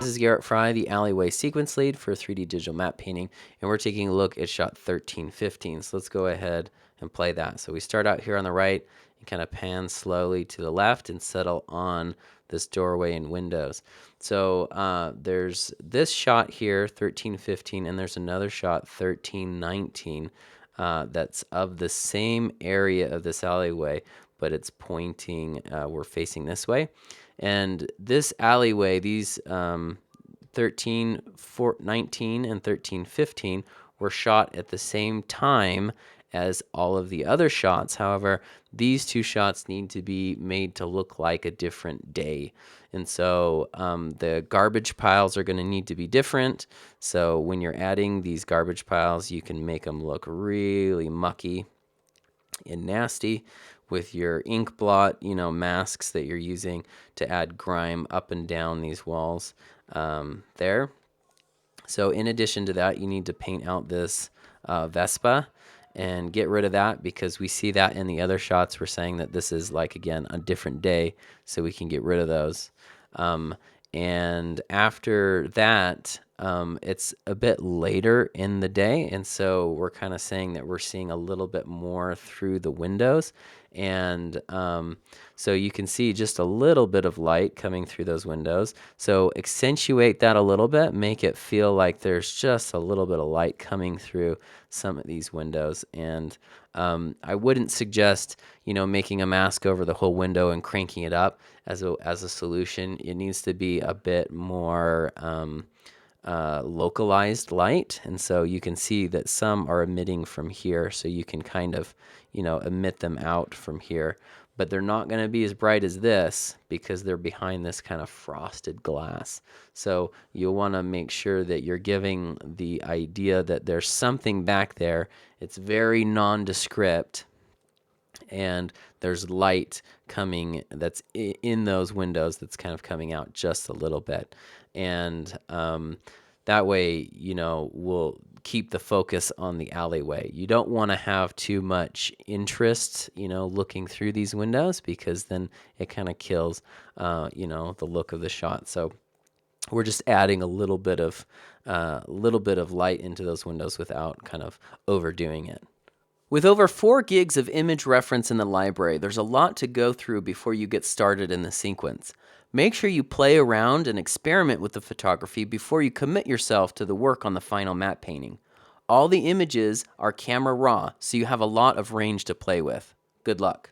This is Garrett Fry, the Alleyway Sequence Lead for 3D Digital Map Painting, and we're taking a look at shot 1315. So let's go ahead and play that. So we start out here on the right and kind of pan slowly to the left and settle on this doorway and windows. So there's this shot here, 1315, and there's another shot, 1319, that's of the same area of this alleyway, but it's pointing, we're facing this way. And this alleyway, these 19 and 1315 were shot at the same time as all of the other shots. However, these two shots need to be made to look like a different day. And so the garbage piles are going to need to be different. So when you're adding these garbage piles, you can make them look really mucky and nasty with your ink blot, masks that you're using to add grime up and down these walls there. So in addition to that, you need to paint out this Vespa and get rid of that, because we see that in the other shots. We're saying that this is, like, again, a different day, so we can get rid of those. And after that, it's a bit later in the day, and so we're kind of saying that we're seeing a little bit more through the windows. And so you can see just a little bit of light coming through those windows. So accentuate that a little bit, make it feel like there's just a little bit of light coming through some of these windows. And I wouldn't suggest, making a mask over the whole window and cranking it up as a solution. It needs to be a bit more localized light, and so you can see that some are emitting from here, so you can kind of emit them out from here, but they're not going to be as bright as this because they're behind this kind of frosted glass. So you'll want to make sure that you're giving the idea that there's something back there. It's very nondescript, and there's light coming that's in those windows that's kind of coming out just a little bit. And that way, we'll keep the focus on the alleyway. You don't want to have too much interest, looking through these windows, because then it kind of kills, the look of the shot. So we're just adding a little bit of light into those windows without kind of overdoing it. With over 4 gigs of image reference in the library, there's a lot to go through before you get started in the sequence. Make sure you play around and experiment with the photography before you commit yourself to the work on the final matte painting. All the images are camera raw, so you have a lot of range to play with. Good luck.